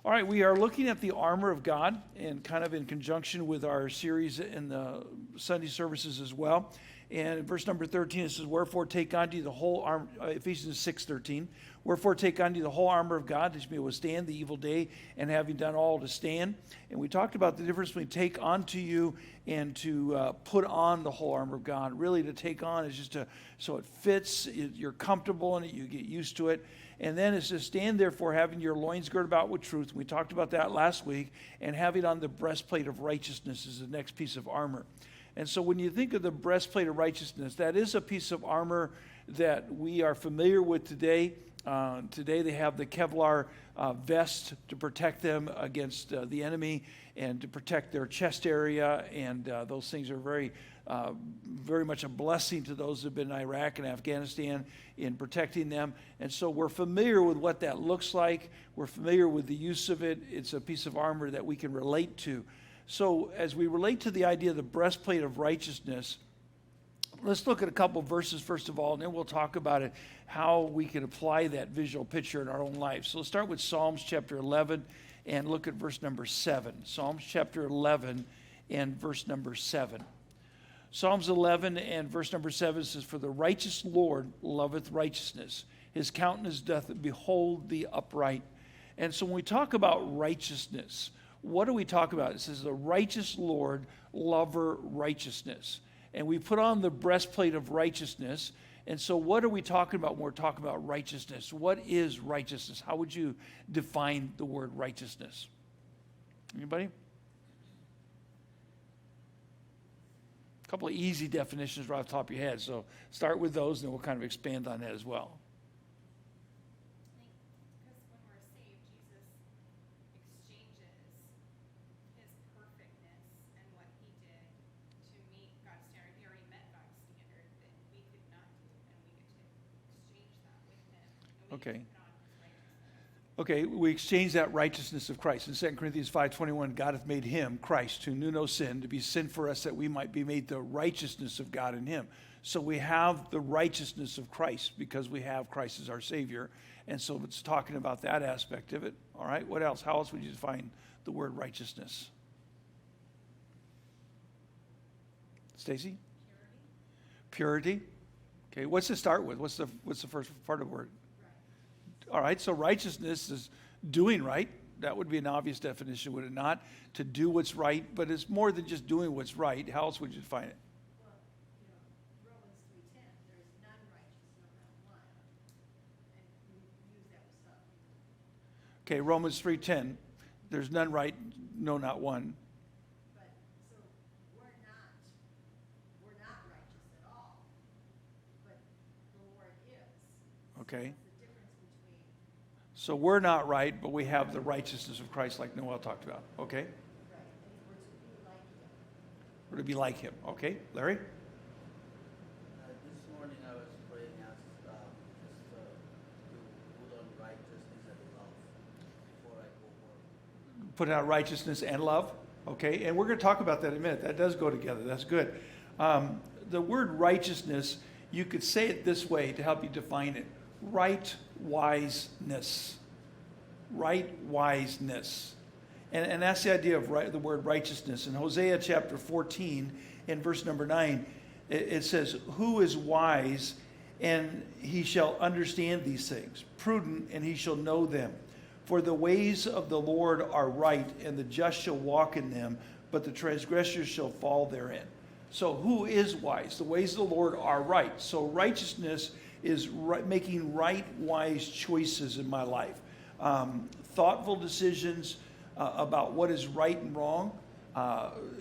All right, we are looking at the armor of God and kind of in conjunction with our series in the Sunday services as well. And in verse number 13, it says, wherefore take unto you the whole armor, Ephesians 6:13, wherefore take unto you the whole armor of God, that you may withstand the evil day, and having done all to stand. And we talked about the difference between take unto you and to put on the whole armor of God. Really to take on is just so it fits, you're comfortable in it, you get used to it. And then it says, stand therefore having your loins girded about with truth. We talked about that last week. And having on the breastplate of righteousness is the next piece of armor. And so when you think of the breastplate of righteousness, that is a piece of armor that we are familiar with today. Today they have the Kevlar vest to protect them against the enemy and to protect their chest area. And those things are very much a blessing to those who have been in Iraq and Afghanistan in protecting them. And so we're familiar with what that looks like. We're familiar with the use of it. It's a piece of armor that we can relate to. So as we relate to the idea of the breastplate of righteousness, let's look at a couple verses first of all, and then we'll talk about it, how we can apply that visual picture in our own life. So let's start with Psalms chapter 11 and look at verse number 7. Psalms chapter 11 and verse number 7. Psalms 11 and verse number 7 says, for the righteous Lord loveth righteousness. His countenance doth behold the upright. And so when we talk about righteousness, what do we talk about? It says the righteous Lord lover righteousness. And we put on the breastplate of righteousness. And so what are we talking about when we're talking about righteousness? What is righteousness? How would you define the word righteousness? Anybody? A couple of easy definitions right off the top of your head. So start with those, and then we'll kind of expand on that as well. Because when we're saved, Jesus exchanges his perfectness and what he did to meet God's standard. He already met God's standard that we could not do, and we get to exchange that with him. And we Okay. get to put on his righteousness. Okay, we exchange that righteousness of Christ. In 2 Corinthians 5:21, God hath made him, Christ, who knew no sin, to be sin for us, that we might be made the righteousness of God in him. So we have the righteousness of Christ because we have Christ as our Savior. And so it's talking about that aspect of it. All right, what else? How else would you define the word righteousness? Stacy? Purity. Okay, what's it start with? What's the first part of the word? All right, so righteousness is doing right. That would be an obvious definition, would it not? To do what's right, but it's more than just doing what's right. How else would you define it? Well, Romans 3:10, there's none righteous, no, not one. And we use that with some. Okay, Romans 3:10, there's none right, no, not one. But, so, we're not righteous at all. But the Lord is. Okay. That's the difference between, So we're not right, but we have the righteousness of Christ like Noel talked about. Okay? right, and we're to be like him. We're to be like him. Okay, Larry? This morning I was praying, just to put on righteousness and love before I go work. Put out righteousness and love. Okay, and we're going to talk about that in a minute. That does go together. That's good. The word righteousness, you could say it this way to help you define it. Right wiseness. Right wiseness. And that's the idea of the word righteousness. In Hosea chapter 14, in verse number 9, it says, who is wise, and he shall understand these things, prudent, and he shall know them. For the ways of the Lord are right, and the just shall walk in them, but the transgressors shall fall therein. So who is wise? The ways of the Lord are right. So righteousness is making right, wise choices in my life. Thoughtful decisions about what is right and wrong.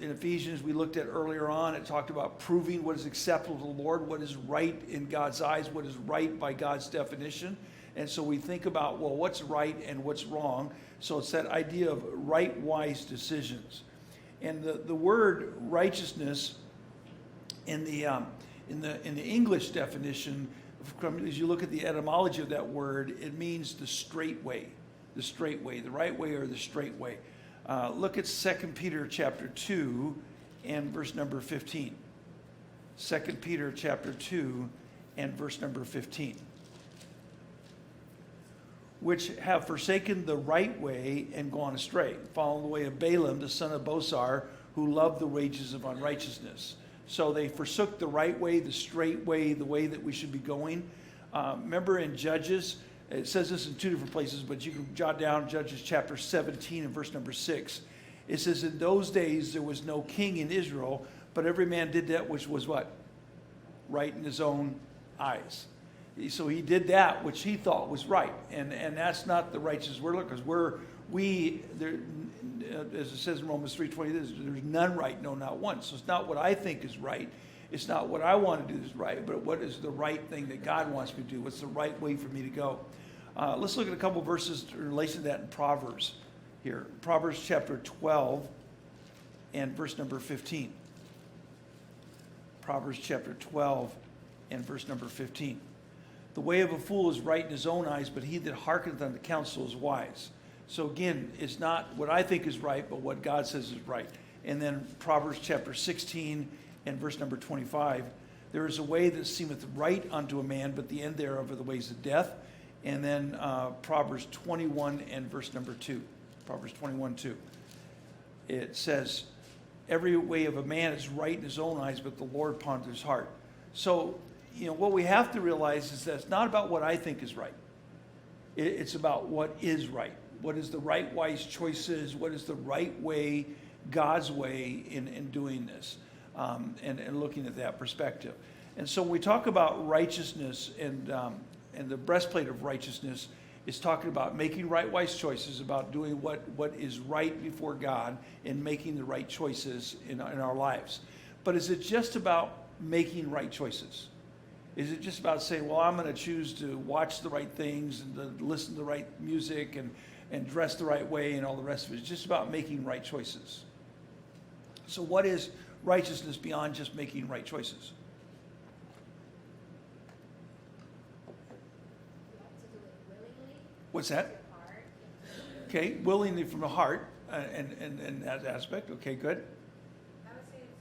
In Ephesians, we looked at earlier on, it talked about proving what is acceptable to the Lord, what is right in God's eyes, what is right by God's definition. And so we think about, well, what's right and what's wrong. So it's that idea of right, wise decisions. And the word righteousness in the English definition, as you look at the etymology of that word, it means the straight way, the right way or the straight way. Look at 2 Peter chapter 2 and verse number 15. 2 Peter chapter 2 and verse number 15. which have forsaken the right way and gone astray, following the way of Balaam, the son of Bosar, who loved the wages of unrighteousness. So they forsook the right way, the straight way, the way that we should be going. Remember in Judges, it says this in two different places, but you can jot down Judges chapter 17 and verse number 6. It says, in those days there was no king in Israel, but every man did that which was what? Right in his own eyes. So he did that which he thought was right. And that's not the righteous we're looking, because as it says in Romans 3:20, there's none right, no, not one. So it's not what I think is right. It's not what I want to do is right, but what is the right thing that God wants me to do? What's the right way for me to go? Let's look at a couple verses in relation to that in Proverbs here. Proverbs chapter 12 and verse number 15. Proverbs chapter 12 and verse number 15. The way of a fool is right in his own eyes, but he that hearkeneth unto counsel is wise. So again, it's not what I think is right, but what God says is right. And then Proverbs chapter 16 and verse number 25. There is a way that seemeth right unto a man, but the end thereof are the ways of death. And then Proverbs 21 and verse number 2. Proverbs 21:2. It says, every way of a man is right in his own eyes, but the Lord ponders his heart. So, what we have to realize is that it's not about what I think is right. It's about what is right. What is the right wise choices? What is the right way, God's way in doing this? And looking at that perspective. And so when we talk about righteousness and the breastplate of righteousness is talking about making right wise choices, about doing what is right before God and making the right choices in our lives. But is it just about making right choices? Is it just about saying, well, I'm going to choose to watch the right things and to listen to the right music and dress the right way and all the rest of it? It's just about making right choices. So what is righteousness beyond just making right choices? You have to do it willingly. What's that? Your heart. Okay, willingly from the heart and that aspect. Okay, good. I would say it's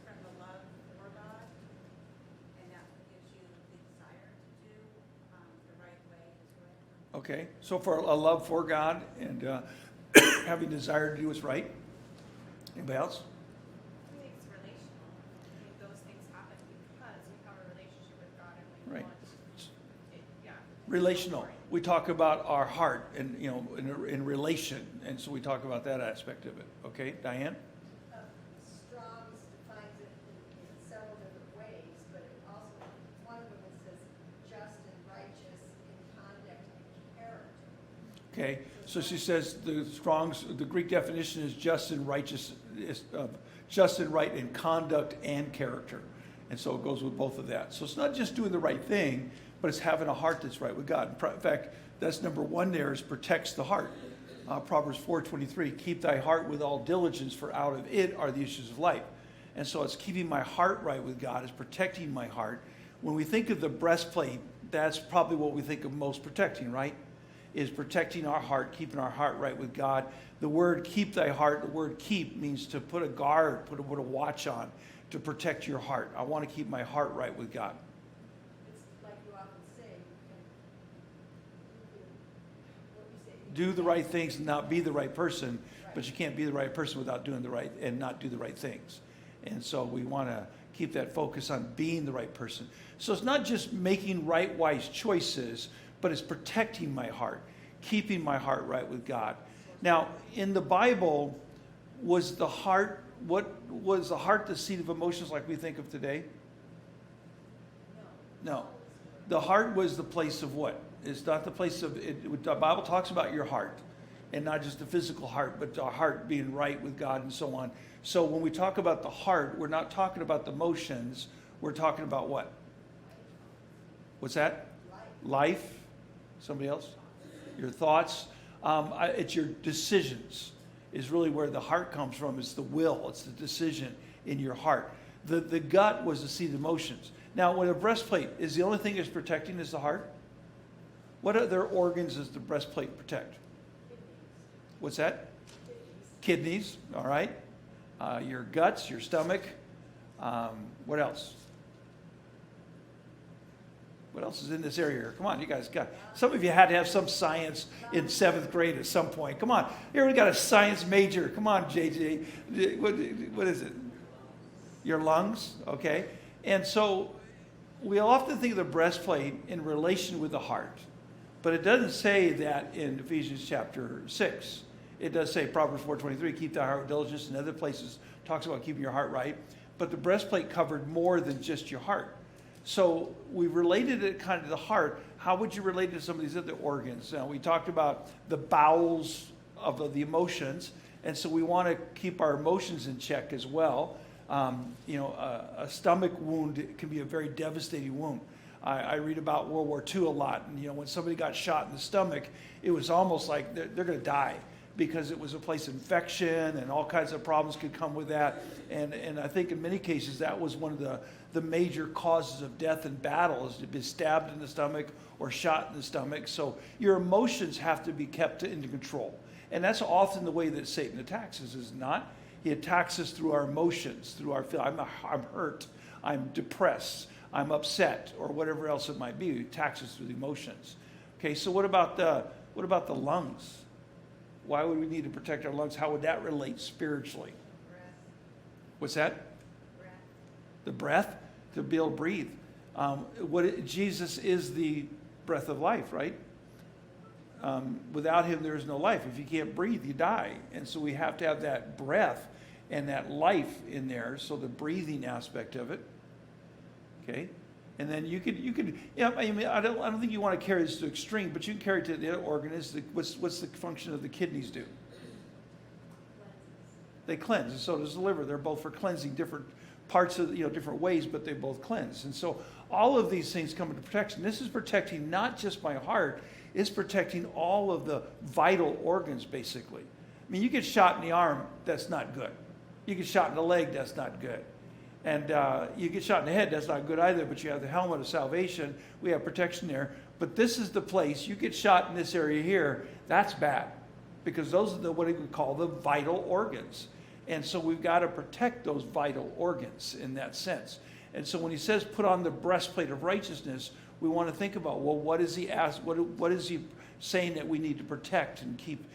from the love for God, and that's what gives you the desire to do the right way His way. Okay, so for a love for God and having desire to do what's right. Anybody else? I think it's relational. I think those things happen because we have a relationship with God and we Right. want it, yeah. Relational. We talk about our heart and, in relation. And so we talk about that aspect of it. Okay, Diane? Strong's defines it in several different ways, but it also, one of them it says just and righteous in conduct and character. Okay, so she says the Greek definition is just and righteous, just and right in conduct and character. And so it goes with both of that. So it's not just doing the right thing, but it's having a heart that's right with God. In fact, that's number one there is protects the heart. Proverbs 4:23, keep thy heart with all diligence, for out of it are the issues of life. And so it's keeping my heart right with God, it's protecting my heart. When we think of the breastplate, that's probably what we think of most protecting, right? Is protecting our heart, keeping our heart right with God. The word keep thy heart, the word keep means to put a guard, put a watch on, to protect your heart. I want to keep my heart right with God. It's like you often say, what you say. Do the right things and not be the right person, but you can't be the right person without doing the right and not do the right things. And so we want to keep that focus on being the right person. So it's not just making right wise choices, but it's protecting my heart, keeping my heart right with God. Now, in the Bible, what was the heart the seat of emotions like we think of today? No. The heart was the place of what? It's not the place of it. The Bible talks about your heart, and not just the physical heart, but the heart being right with God and so on. So when we talk about the heart, we're not talking about the emotions. We're talking about what? What's that? Life. Somebody else? Your thoughts. It's your decisions is really where the heart comes from. It's the will. It's the decision in your heart. The gut was the seat of emotions. Now, when a breastplate is the only thing it's protecting is the heart, what other organs does the breastplate protect? What's that? Kidneys. All right. Your guts, your stomach. What else? What else is in this area here? Come on, you guys got. Some of you had to have some science in 7th grade at some point. Come on, here we got a science major. Come on, JJ. What is it? Your lungs, okay? And so we often think of the breastplate in relation with the heart, but it doesn't say that in Ephesians chapter 6. It does say Proverbs 4:23, keep thy heart with diligence, and other places talks about keeping your heart right. But the breastplate covered more than just your heart. So we related it kind of to the heart. How would you relate it to some of these other organs? Now, we talked about the bowels of the emotions, and so we want to keep our emotions in check as well. A stomach wound can be a very devastating wound. I read about World War II a lot, and when somebody got shot in the stomach, it was almost like they're going to die, because it was a place of infection and all kinds of problems could come with that. And I think in many cases that was one of the major causes of death in battle, is to be stabbed in the stomach or shot in the stomach. So your emotions have to be kept under control. And that's often the way that Satan attacks us, is not? He attacks us through our emotions, through our feelings. I'm hurt, I'm depressed, I'm upset, or whatever else it might be. He attacks us through the emotions. Okay, so what about the lungs? Why would we need to protect our lungs? How would that relate spiritually? Breath. What's that? Breath. The breath, to be able to breathe. Jesus is the breath of life, right? Without him, there is no life. If you can't breathe, you die. And so we have to have that breath and that life in there. So the breathing aspect of it. Okay. And then you could, I don't think you want to carry this to extreme, but you can carry it to the other organ. What's the function of the kidneys do? They cleanse, and so does the liver. They're both for cleansing different parts of, different ways, but they both cleanse. And so all of these things come into protection. This is protecting not just my heart, it's protecting all of the vital organs, basically. I mean, you get shot in the arm, that's not good. You get shot in the leg, that's not good. And you get shot in the head, that's not good either, but you have the helmet of salvation. We have protection there. But this is the place, you get shot in this area here, that's bad. Because those are what we call the vital organs. And so we've got to protect those vital organs in that sense. And so when he says put on the breastplate of righteousness, we want to think about, well, what is he saying that we need to protect and keep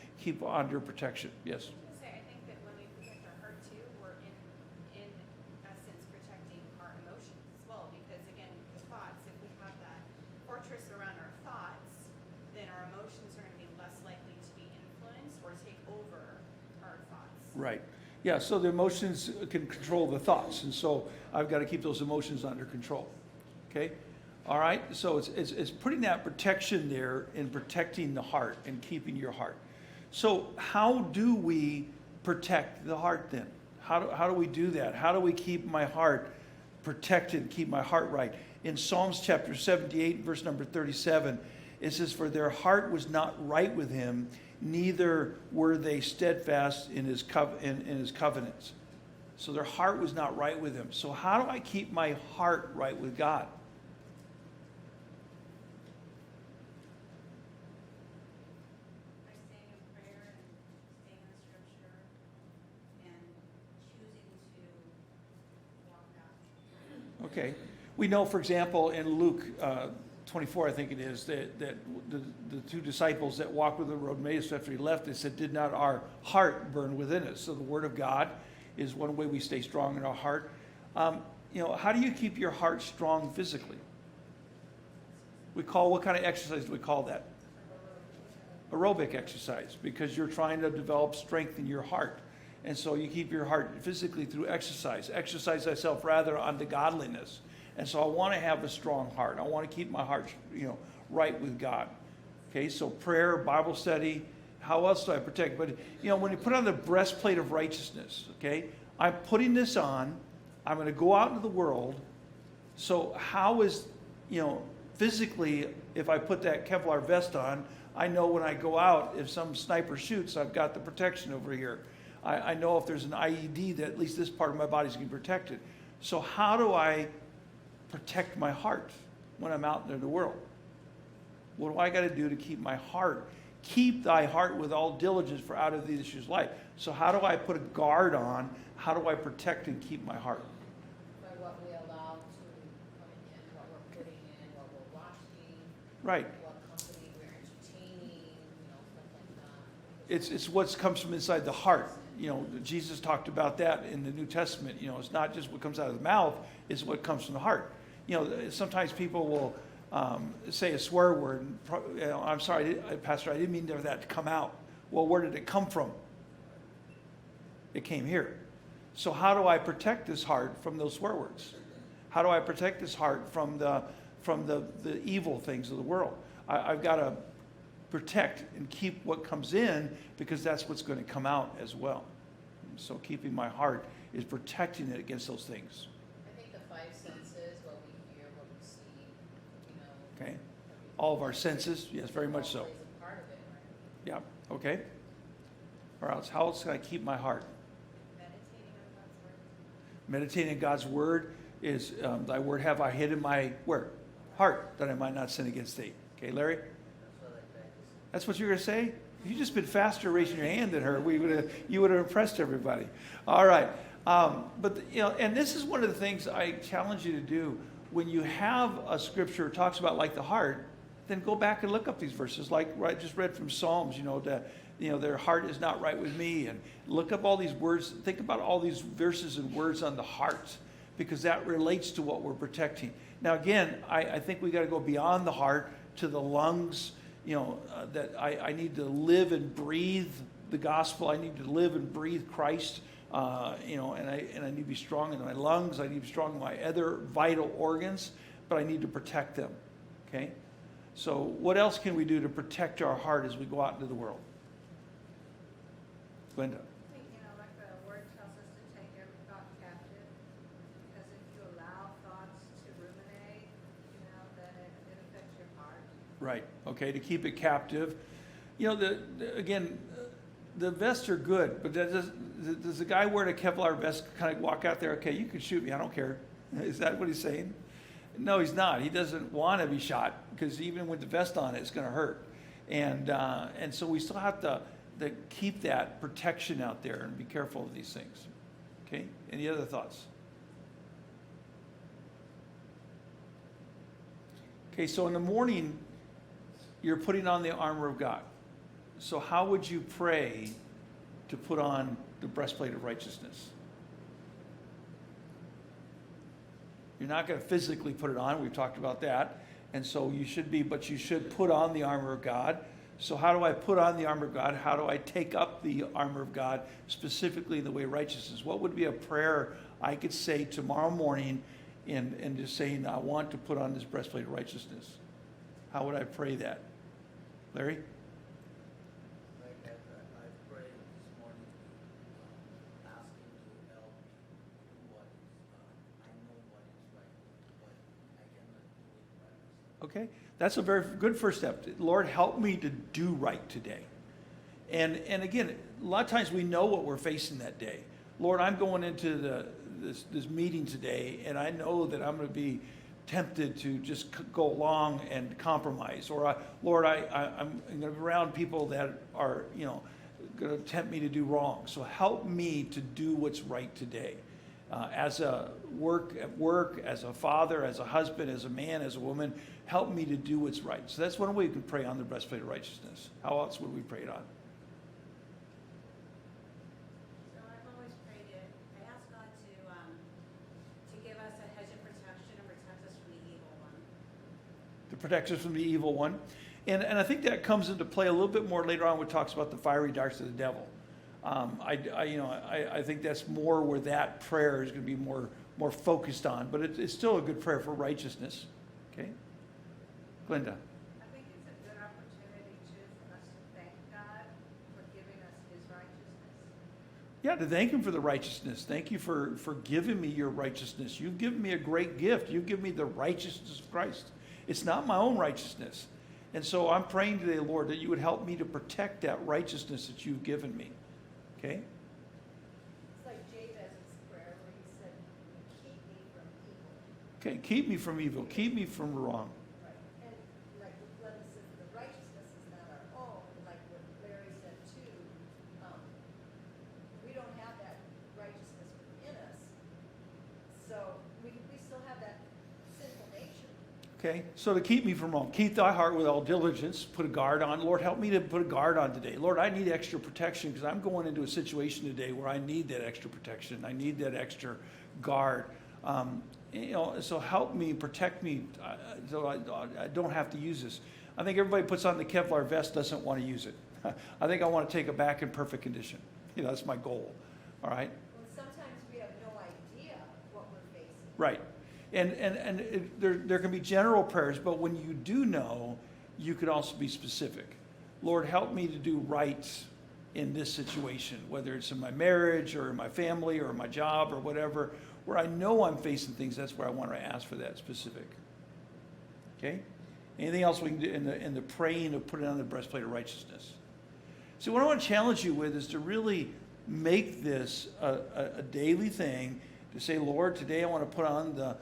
under protection? Yes? I think that when we protect our heart too, we're in essence protecting our emotions as well. Because again, the thoughts, if we have that fortress around our thoughts, then our emotions are going to be less likely to be influenced or take over our thoughts. Right. Yeah, so the emotions can control the thoughts. And so I've got to keep those emotions under control. Okay? All right? So it's putting that protection there in protecting the heart and keeping your heart. So how do we protect the heart then? How do we do that? How do we keep my heart protected, keep my heart right? In Psalms chapter 78, verse number 37, it says, for their heart was not right with him, neither were they steadfast in his covenants. So their heart was not right with him. So how do I keep my heart right with God? By staying in prayer and staying in scripture and choosing to walk out. Okay. We know, for example, in Luke 24, I think it is, that the two disciples that walked with the road Emmaus after he left, they said, did not our heart burn within us? So the word of God is one way we stay strong in our heart. How do you keep your heart strong physically? What kind of exercise do we call that? Aerobic exercise, because you're trying to develop strength in your heart. And so you keep your heart physically through exercise. Exercise thyself rather unto godliness. And so I want to have a strong heart. I want to keep my heart, right with God. Okay, so prayer, Bible study. How else do I protect? But, when you put on the breastplate of righteousness, okay, I'm putting this on. I'm going to go out into the world. So how is, physically, if I put that Kevlar vest on, I know when I go out, if some sniper shoots, I've got the protection over here. I know if there's an IED that at least this part of my body is going to be protected. So how do I protect my heart when I'm out in the world? What do I got to do to keep my heart? Keep thy heart with all diligence, for out of these issues life. So how do I put a guard on? How do I protect and keep my heart? By what we allow to come in, what we're putting in, what we're watching. Right. what company we're entertaining, stuff like that. It's what comes from inside the heart. Jesus talked about that in the New Testament. It's not just what comes out of the mouth, it's what comes from the heart. Sometimes people will say a swear word. And, I'm sorry, Pastor, I didn't mean for that to come out. Well, where did it come from? It came here. So how do I protect this heart from those swear words? How do I protect this heart from the evil things of the world? I've got to protect and keep what comes in, because that's what's going to come out as well. So keeping my heart is protecting it against those things. I think the five senses, what we hear, what we see, Okay? All of our senses, yes, very much so. all plays a part of it, right? Yeah, okay. Or else, how else can I keep my heart? Meditating on God's word. Meditating on God's word is, thy word have I hid in my, where? Heart, that I might not sin against thee. Okay, Larry? That's what I practice. That's what you're going to say? If you'd just been faster raising your hand than her, you would have impressed everybody. All right. But, and this is one of the things I challenge you to do. When you have a scripture that talks about like the heart, then go back and look up these verses. Like I just read from Psalms, their heart is not right with me. And look up all these words. Think about all these verses and words on the heart, because that relates to what we're protecting. Now, again, I think we got to go beyond the heart to the lungs. That I need to live and breathe the gospel. I need to live and breathe Christ. And I need to be strong in my lungs. I need to be strong in my other vital organs, but I need to protect them. Okay? So what else can we do to protect our heart as we go out into the world? Glenda. I think, like the word tells us to take every thought captive, because if you allow thoughts to ruminate, then it affects your heart. Right. Okay, to keep it captive. Again, the vests are good, but does the guy wearing a Kevlar vest kind of walk out there, okay, you can shoot me, I don't care? Is that what he's saying? No, he's not. He doesn't want to be shot, because even with the vest on, it's going to hurt. And so we still have to keep that protection out there and be careful of these things. Okay? Any other thoughts? Okay, so in the morning, you're putting on the armor of God. So how would you pray to put on the breastplate of righteousness? You're not going to physically put it on. We've talked about that. And so you should put on the armor of God. So how do I put on the armor of God? How do I take up the armor of God, specifically in the way of righteousness? What would be a prayer I could say tomorrow morning and just saying, I want to put on this breastplate of righteousness? How would I pray that? Larry? Like I prayed this morning, asking to help me do what is, I know what is right, but I cannot do it by myself. Okay, that's a very good first step. Lord, help me to do right today. And again, a lot of times we know what we're facing that day. Lord, I'm going into this meeting today, and I know that I'm going to be tempted to just go along and compromise. Or, Lord, I'm going to be around people that are, going to tempt me to do wrong. So help me to do what's right today. As a at work, as a father, as a husband, as a man, as a woman, help me to do what's right. So that's one way we can pray on the breastplate of righteousness. How else would we pray it on? So I've always prayed it. I ask God to give us a hedge of protection and protect us from the evil one. To protect us from the evil one. And I think that comes into play a little bit more later on when it talks about the fiery darts of the devil. I think that's more where that prayer is going to be more focused on, but it's still a good prayer for righteousness. Okay, Glenda. I think it's a good opportunity, too, for us to thank God for giving us his righteousness. Yeah, to thank him for the righteousness. Thank you for giving me your righteousness. You've given me a great gift. You've given me the righteousness of Christ. It's not my own righteousness. And so I'm praying today, Lord, that you would help me to protect that righteousness that you've given me. Okay? It's like Jabez's prayer where he said, keep me from evil. Okay, keep me from evil. Keep me from wrong. Right. And like Glenda said, the righteousness is not our own, like what Larry said too. We don't have that righteousness within us. So we still have that sinful nature. Okay, so to keep me from wrong, keep thy heart with all diligence, put a guard on. Lord, help me to put a guard on today. Lord, I need extra protection because I'm going into a situation today where I need that extra protection. I need that extra guard. So help me, protect me, so I don't have to use this. I think everybody puts on the Kevlar vest doesn't want to use it. I think I want to take it back in perfect condition. That's my goal. All right? Well, sometimes we have no idea what we're facing. Right. There can be general prayers, but when you do know, you can also be specific. Lord, help me to do right in this situation, whether it's in my marriage or in my family or my job or whatever, where I know I'm facing things, that's where I want to ask for that specific. Okay? Anything else we can do in the praying of putting on the breastplate of righteousness? So what I want to challenge you with is to really make this a daily thing, to say, Lord, today I want to put on to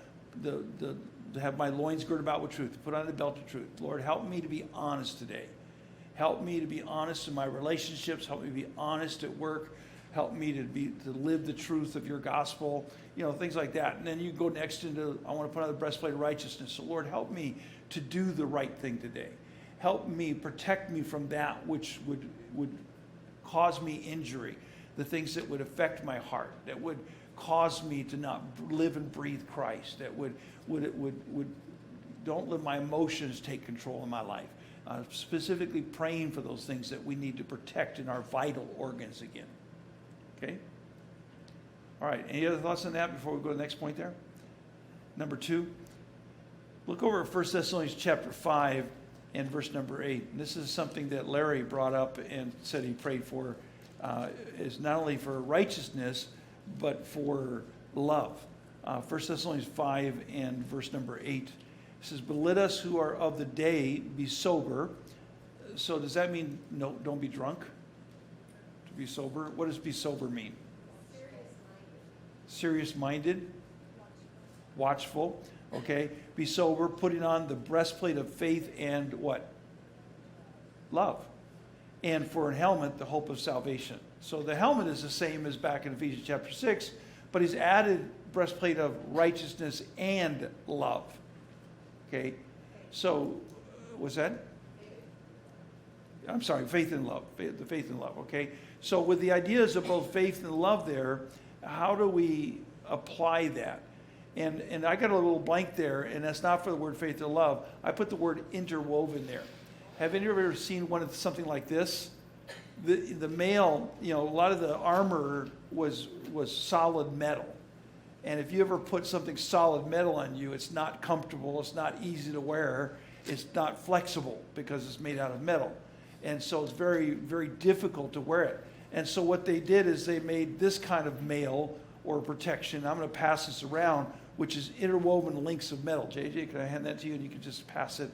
have my loins girded about with truth, to put on the belt of truth. Lord, help me to be honest today. Help me to be honest in my relationships. Help me to be honest at work. Help me to live the truth of your gospel, things like that. And then you go next into, I want to put on the breastplate of righteousness. So Lord, help me to do the right thing today. Help me, protect me from that which would cause me injury, the things that would affect my heart, that would cause me to not live and breathe Christ, that would don't let my emotions take control of my life. Specifically praying for those things that we need to protect in our vital organs again. Okay? All right, any other thoughts on that before we go to the next point there? Number 2, look over at 1 Thessalonians chapter 5 and verse number 8. And this is something that Larry brought up and said he prayed for, is not only for righteousness, but for love. 1 Thessalonians 5 and verse number 8. It says, but let us who are of the day be sober. So does that mean no, don't be drunk? To be sober? What does be sober mean? Serious-minded. Watchful. Okay. Be sober, putting on the breastplate of faith and what? Love. And for a helmet, the hope of salvation. So the helmet is the same as back in Ephesians chapter 6, but he's added breastplate of righteousness and love. Okay, so what's that? I'm sorry, faith and love. The faith and love, okay? So with the ideas of both faith and love there, how do we apply that? And I got a little blank there, and that's not for the word faith or love. I put the word interwoven there. Have any of you ever seen something like this? The male, a lot of the armor was solid metal. And if you ever put something solid metal on you, it's not comfortable, it's not easy to wear, it's not flexible because it's made out of metal. And so it's very, very difficult to wear it. And so what they did is they made this kind of mail or protection. I'm going to pass this around, which is interwoven links of metal. JJ, can I hand that to you? And you can just pass it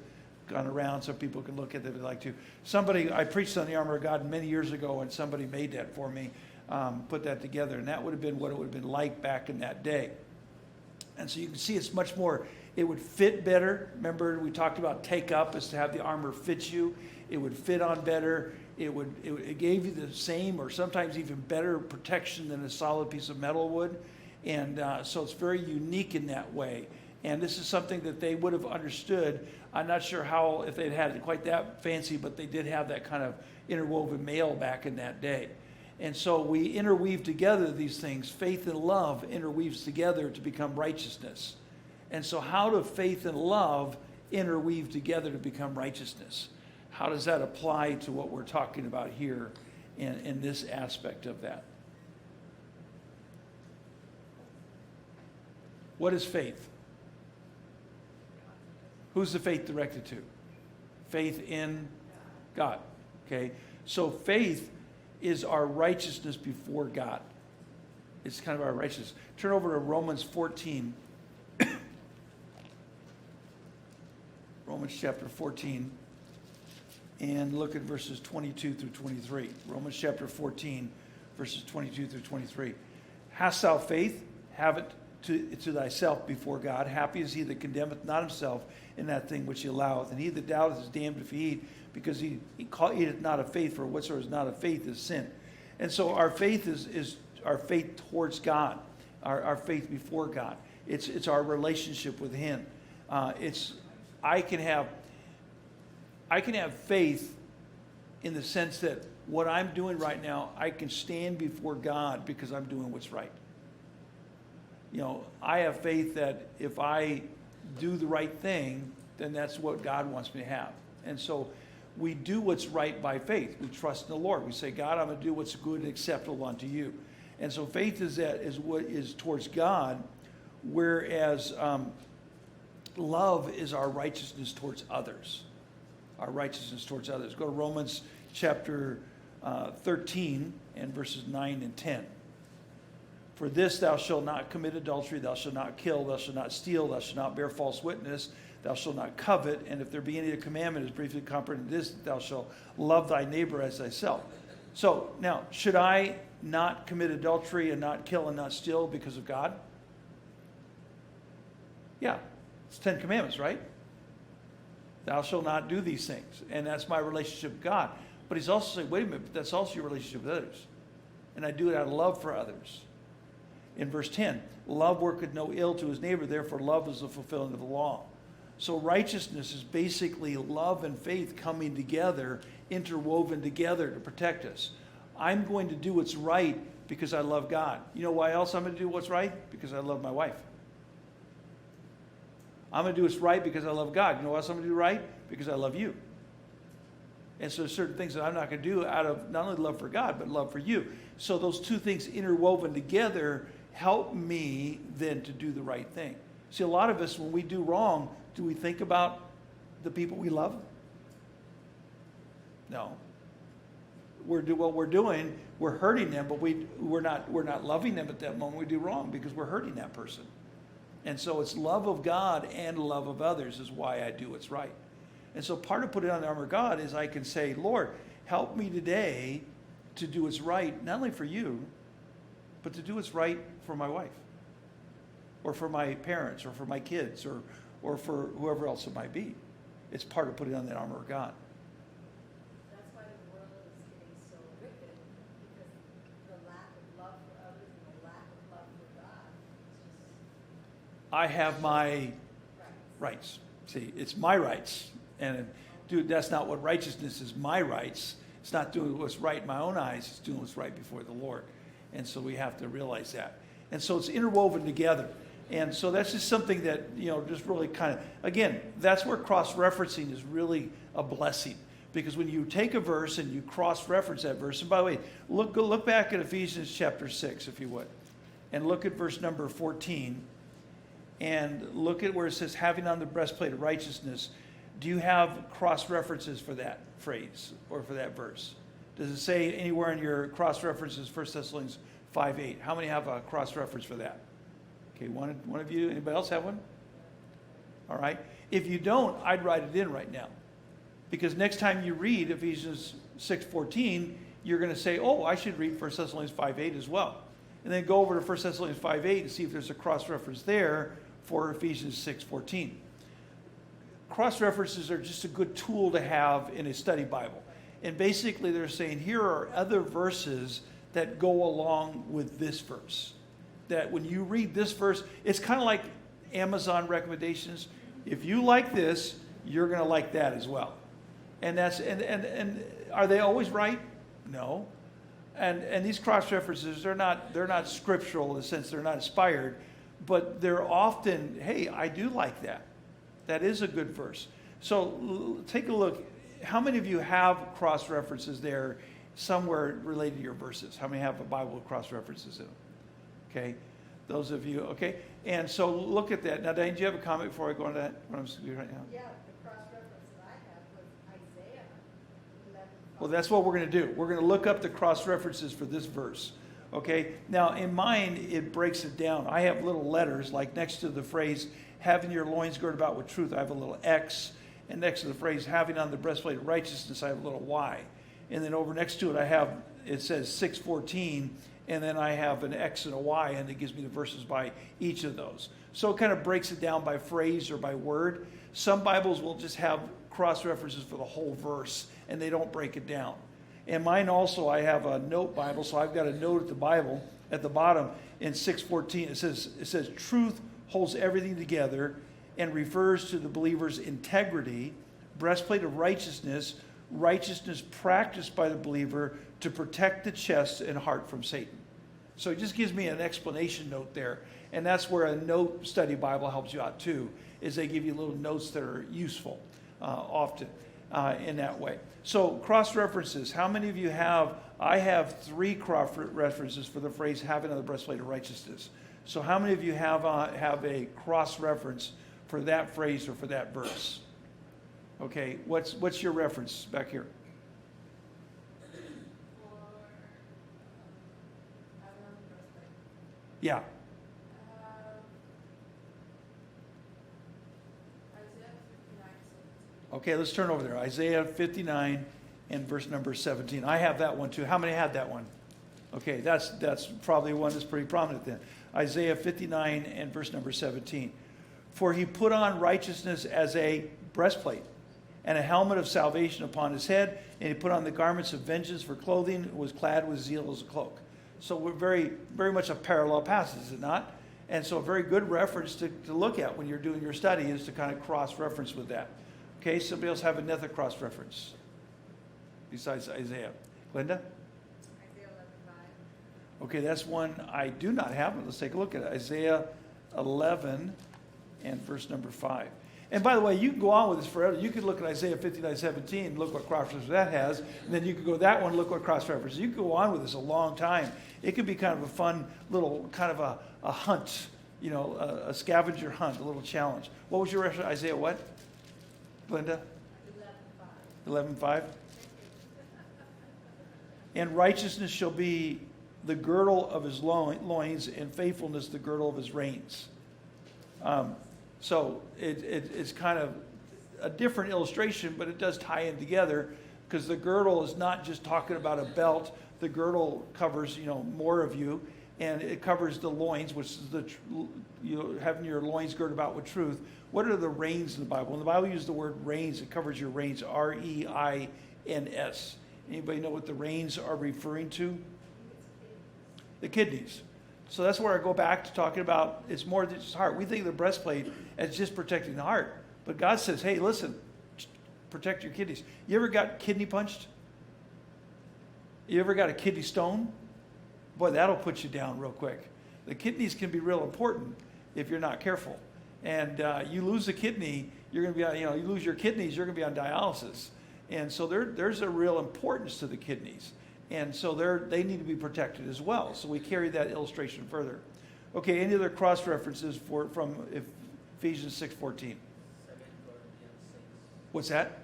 around so people can look at it if they'd like to. I preached on the armor of God many years ago, and somebody made that for me. Put that together, and that would have been what it would have been like back in that day. And so you can see it's much more, it would fit better. Remember we talked about take up is to have the armor fit you. It would fit on better. It gave you the same or sometimes even better protection than a solid piece of metal would. And so it's very unique in that way. And this is something that they would have understood. I'm not sure how, if they'd had it quite that fancy, but they did have that kind of interwoven mail back in that day. And so we interweave together these things. Faith and love interweaves together to become righteousness. And so how do faith and love interweave together to become righteousness? How does that apply to what we're talking about here in this aspect of that? What is faith? Who's the faith directed to? Faith in God. Okay? So faith is our righteousness before God. It's kind of our righteousness. Turn over to Romans 14. Romans chapter 14. And look at verses 22 through 23. Romans chapter 14, verses 22 through 23. Hast thou faith? Have it to thyself before God. Happy is he that condemneth not himself in that thing which he alloweth. And he that doubteth is damned if he eat, because he eateth not of faith, for whatsoever is not of faith is sin. And so our faith is our faith towards God, our faith before God. It's our relationship with him. It's I can have faith in the sense that what I'm doing right now, I can stand before God because I'm doing what's right. I have faith that if I do the right thing, then that's what God wants me to have. And so we do what's right by faith. We trust in the Lord. We say, God, I'm going to do what's good and acceptable unto you. And so faith is what is towards God, whereas love is our righteousness towards others. Our righteousness towards others. Go to Romans chapter 13 and verses 9 and 10. For this thou shalt not commit adultery, thou shalt not kill, thou shalt not steal, thou shalt not bear false witness, thou shalt not covet, and if there be any commandment, as briefly comprehended this, thou shalt love thy neighbor as thyself. So now, should I not commit adultery and not kill and not steal because of God? Yeah, it's 10 commandments, right? Thou shalt not do these things. And that's my relationship with God. But he's also saying, wait a minute, but that's also your relationship with others. And I do it out of love for others. In verse 10, love worketh no ill to his neighbor, therefore love is the fulfilling of the law. So righteousness is basically love and faith coming together, interwoven together to protect us. I'm going to do what's right because I love God. You know why else I'm going to do what's right? Because I love my wife. I'm going to do what's right because I love God. You know what else I'm going to do right? Because I love you. And so there's certain things that I'm not going to do out of not only love for God, but love for you. So those two things interwoven together help me then to do the right thing. See, a lot of us, when we do wrong, do we think about the people we love? No. What we're doing, we're hurting them, but we're not loving them at that moment we do wrong because we're hurting that person. And so it's love of God and love of others is why I do what's right. And so part of putting on the armor of God is I can say, Lord, help me today to do what's right, not only for you, but to do what's right for my wife or for my parents or for my kids or for whoever else it might be. It's part of putting on the armor of God. That's why the world is getting so wicked, because the lack of love for others and the lack of love for God. It's just I have my right. rights. See, it's my rights. And dude, that's not what righteousness is, my rights. It's not doing what's right in my own eyes. It's doing what's right before the Lord. And so we have to realize that. And so it's interwoven together. And so that's just something that, just really kind of, again, that's where cross-referencing is really a blessing. Because when you take a verse and you cross-reference that verse, and by the way, look back at Ephesians chapter 6, if you would, and look at verse number 14, and look at where it says, having on the breastplate of righteousness. Do you have cross-references for that phrase or for that verse? Does it say anywhere in your cross-references 1 Thessalonians 5:8? How many have a cross-reference for that? Okay, one of you. Anybody else have one? All right. If you don't, I'd write it in right now. Because next time you read Ephesians 6:14, you're going to say, oh, I should read 1 Thessalonians 5:8 as well. And then go over to 1 Thessalonians 5:8 and see if there's a cross-reference there for Ephesians 6:14. Cross-references are just a good tool to have in a study Bible. And basically they're saying here are other verses that go along with this verse. That when you read this verse, it's kind of like Amazon recommendations. If you like this, you're going to like that as well. And that's and are they always right? No. And these cross-references, they're not scriptural in the sense they're not inspired, but they're often, hey, I do like that. That is a good verse. So take a look. How many of you have cross-references there somewhere related to your verses? How many have a Bible with cross-references in them? Okay. Those of you, okay. And so look at that. Now, Diane, do you have a comment before I go on to that? What I'm doing right now? Yeah, the cross-reference that I have was Isaiah 11. Well, that's what we're going to do. We're going to look up the cross-references for this verse. Okay. Now, in mine, it breaks it down. I have little letters, like next to the phrase, having your loins girded about with truth, I have a little X. And next to the phrase, having on the breastplate of righteousness, I have a little Y. And then over next to it, it says 6:14, and then I have an X and a Y, and it gives me the verses by each of those. So it kind of breaks it down by phrase or by word. Some Bibles will just have cross-references for the whole verse, and they don't break it down. And mine also, I have a note Bible, so I've got a note at the bottom in 6:14. It says, truth holds everything together, and refers to the believer's integrity. Breastplate of righteousness, righteousness practiced by the believer to protect the chest and heart from Satan. So it just gives me an explanation note there. And that's where a note study Bible helps you out too, is they give you little notes that are useful often in that way. So cross references, how many of you have, I have 3 cross references for the phrase having on the breastplate of righteousness. So how many of you have a cross reference for that phrase or for that verse? Okay, what's your reference back here? Yeah. Okay, let's turn over there. Isaiah 59 and verse number 17. I have that one too. How many had that one? Okay, that's probably one that's pretty prominent then. Isaiah 59 and verse number 17. For he put on righteousness as a breastplate and a helmet of salvation upon his head, and he put on the garments of vengeance for clothing, and was clad with zeal as a cloak. So we're very, very much a parallel passage, is it not? And so a very good reference to look at when you're doing your study is to kind of cross-reference with that. Okay, somebody else have another cross-reference besides Isaiah? Glenda? Isaiah 11:5. Okay, that's one I do not have, but let's take a look at it. Isaiah 11 and verse number 5. And by the way, you can go on with this forever. You could look at Isaiah 59:17, look what cross-reference that has, and then you could go that one, look what cross-reference. You could go on with this a long time. It could be kind of a fun little, kind of a hunt, you know, a scavenger hunt, a little challenge. What was your reference? Isaiah what? Glenda? 11:5. And righteousness shall be the girdle of his loins, and faithfulness the girdle of his reins. So it's kind of a different illustration, but it does tie in together, because the girdle is not just talking about a belt. The girdle covers, you know, more of you, and it covers the loins, which is having your loins girded about with truth. What are the reins in the Bible? When the Bible uses the word reins, it covers your reins, R-E-I-N-S. Anybody know what the reins are referring to? The kidneys. So that's where I go back to talking about it's more than just heart. We think of the breastplate as just protecting the heart. But God says, hey, listen, protect your kidneys. You ever got kidney punched? You ever got a kidney stone? Boy, that'll put you down real quick. The kidneys can be real important if you're not careful. And you lose a kidney, you're going to be on, you lose your kidneys, you're going to be on dialysis. And so there's a real importance to the kidneys. And so they need to be protected as well. So we carry that illustration further. Okay, any other cross references from Ephesians 6:14? 2 Corinthians 6. What's that?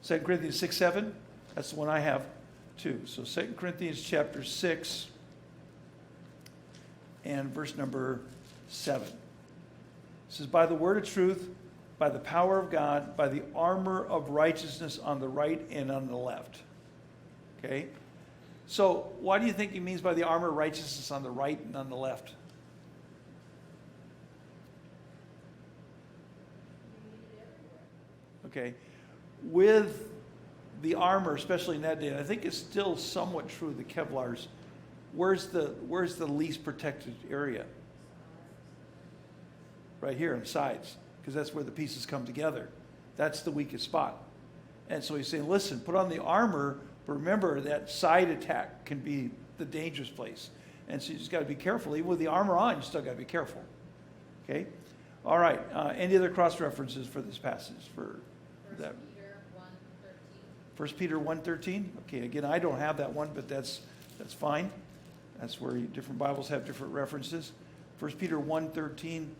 2 Corinthians chapter 6, verse 7. 2 Corinthians 6:7? That's the one I have too. So 2 Corinthians chapter 6 and verse number 7. It says, by the word of truth, by the power of God, by the armor of righteousness on the right and on the left. Okay? So why do you think he means by the armor of righteousness on the right and on the left? Okay? With the armor, especially in that day, and I think it's still somewhat true, the Kevlars, where's the least protected area? Right here on the sides, because that's where the pieces come together. That's the weakest spot. And so he's saying, listen, put on the armor, but remember that side attack can be the dangerous place. And so you just got to be careful. Even with the armor on, you still got to be careful. Okay? All right. Any other cross references for this passage? For that? 1 Peter 1:13. Okay, again, I don't have that one, but that's fine. That's where different Bibles have different references. 1 Peter 1:13.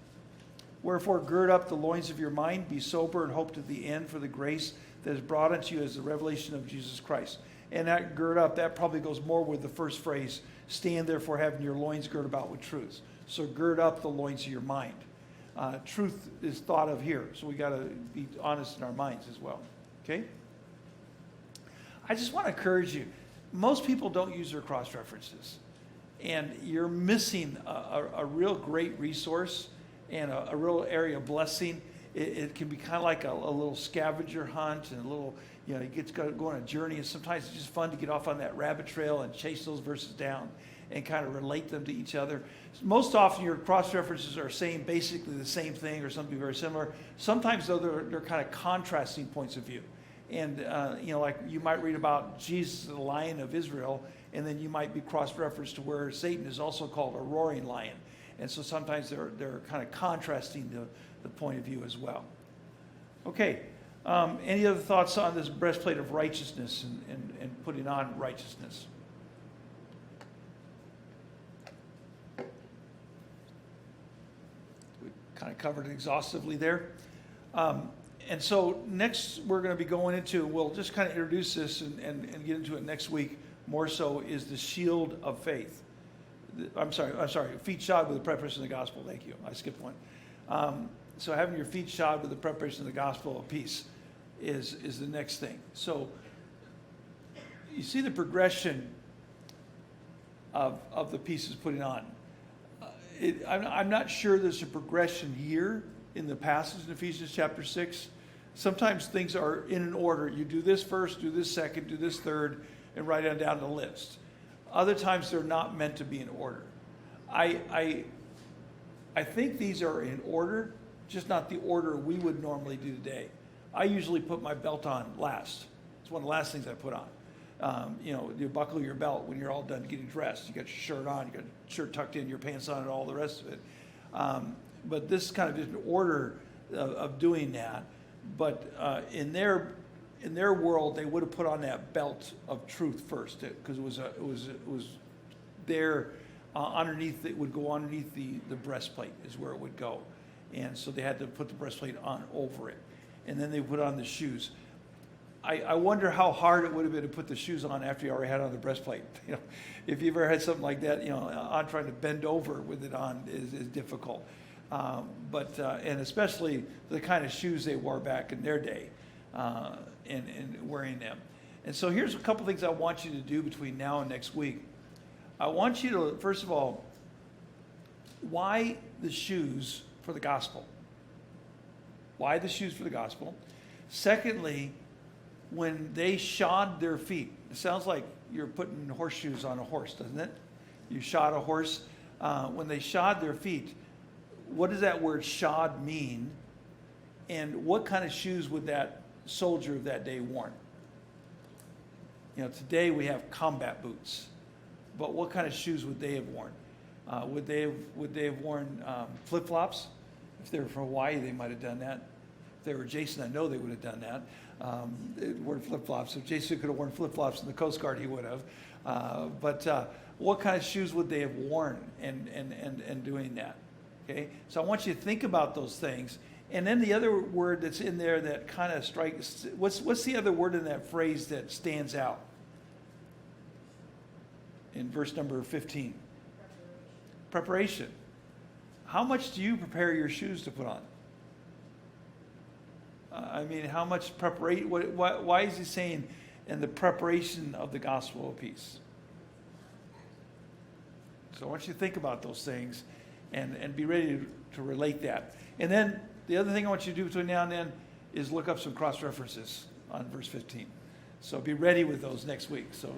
Wherefore gird up the loins of your mind, be sober, and hope to the end for the grace that is brought unto you as the revelation of Jesus Christ. And that gird up, that probably goes more with the first phrase, stand therefore having your loins girt about with truth. So gird up the loins of your mind. Truth is thought of here, so we got to be honest in our minds as well. Okay? I just want to encourage you. Most people don't use their cross references, and you're missing a real great resource and a real area of blessing. It can be kind of like a little scavenger hunt, and a little, you get to go on a journey, and sometimes it's just fun to get off on that rabbit trail and chase those verses down. and kind of relate them to each other. Most often your cross references are saying basically the same thing or something very similar. Sometimes though they're kind of contrasting points of view. And like you might read about Jesus, the Lion of Israel, and then you might be cross-referenced to where Satan is also called a roaring lion. And so sometimes they're kind of contrasting the point of view as well. Okay, any other thoughts on this breastplate of righteousness and putting on righteousness? We kind of covered it exhaustively there. And so next we're going to be going into, we'll just kind of introduce this and get into it next week more so, is the shield of faith. I'm sorry, feet shod with the preparation of the gospel. Thank you. I skipped one. So having your feet shod with the preparation of the gospel of peace is the next thing. So you see the progression of the pieces putting on. I'm not sure there's a progression here in the passage in Ephesians chapter 6. Sometimes things are in an order. You do this first, do this second, do this third, and write it down the list. Other times they're not meant to be in order. I think these are in order, just not the order we would normally do today. I usually put my belt on last. It's one of the last things I put on. You buckle your belt when you're all done getting dressed. You got your shirt on, you got your shirt tucked in, your pants on, and all the rest of it. But this is kind of just an order of doing that. But in their world, they would have put on that belt of truth first, because it was there underneath. It would go underneath the breastplate is where it would go, and so they had to put the breastplate on over it, and then they put on the shoes. I wonder how hard it would have been to put the shoes on after you already had on the breastplate. If you ever had something like that, on trying to bend over with it on is difficult. And especially the kind of shoes they wore back in their day, and wearing them. And so here's a couple things I want you to do between now and next week. I want you to, first of all, why the shoes for the gospel? Why the shoes for the gospel? Secondly, when they shod their feet, it sounds like you're putting horseshoes on a horse, doesn't it? You shod a horse. When they shod their feet, what does that word shod mean? And what kind of shoes would that soldier of that day worn? Today we have combat boots, but what kind of shoes would they have worn? Would they have worn flip-flops? If they were from Hawaii, they might have done that. If they were Jason, I know they would have done that. They wore flip-flops. If Jason could have worn flip-flops in the Coast Guard, he would have. But what kind of shoes would they have worn and doing that? Okay, so I want you to think about those things. And then the other word that's in there that kind of strikes, what's the other word in that phrase that stands out? In verse number 15. Preparation. How much do you prepare your shoes to put on? How much preparation? Why is he saying in the preparation of the gospel of peace? So I want you to think about those things and be ready to relate that. And then the other thing I want you to do between now and then is look up some cross-references on verse 15. So be ready with those next week so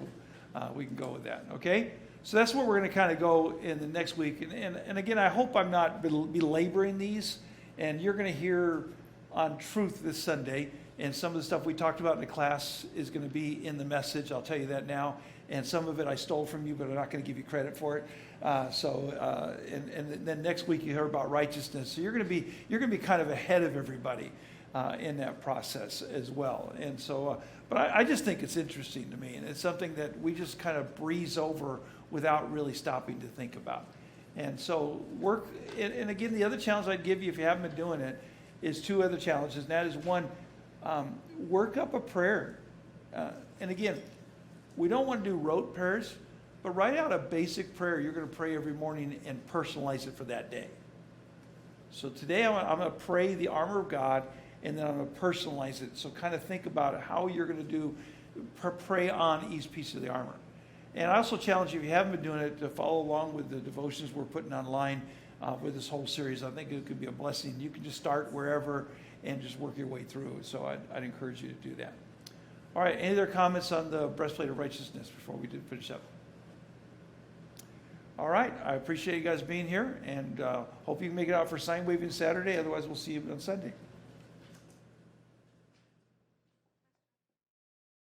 we can go with that, okay? So that's where we're going to kind of go in the next week. And again, I hope I'm not belaboring these. And you're going to hear on truth this Sunday. And some of the stuff we talked about in the class is going to be in the message. I'll tell you that now. And some of it I stole from you, but I'm not going to give you credit for it. And then next week you hear about righteousness. So you're going to be kind of ahead of everybody in that process as well. And so, but I just think it's interesting to me, and it's something that we just kind of breeze over without really stopping to think about. And so work. And again, the other challenge I'd give you if you haven't been doing it is two other challenges. And that is one, work up a prayer. And again, we don't want to do rote prayers, but write out a basic prayer you're going to pray every morning and personalize it for that day. So today I'm going to pray the armor of God, and then I'm going to personalize it. So kind of think about how you're going to pray on each piece of the armor. And I also challenge you, if you haven't been doing it, to follow along with the devotions we're putting online with this whole series. I think it could be a blessing. You can just start wherever and just work your way through. So I'd encourage you to do that. All right, any other comments on the breastplate of righteousness before we finish up? All right, I appreciate you guys being here, and hope you can make it out for sign waving Saturday. Otherwise, we'll see you on Sunday.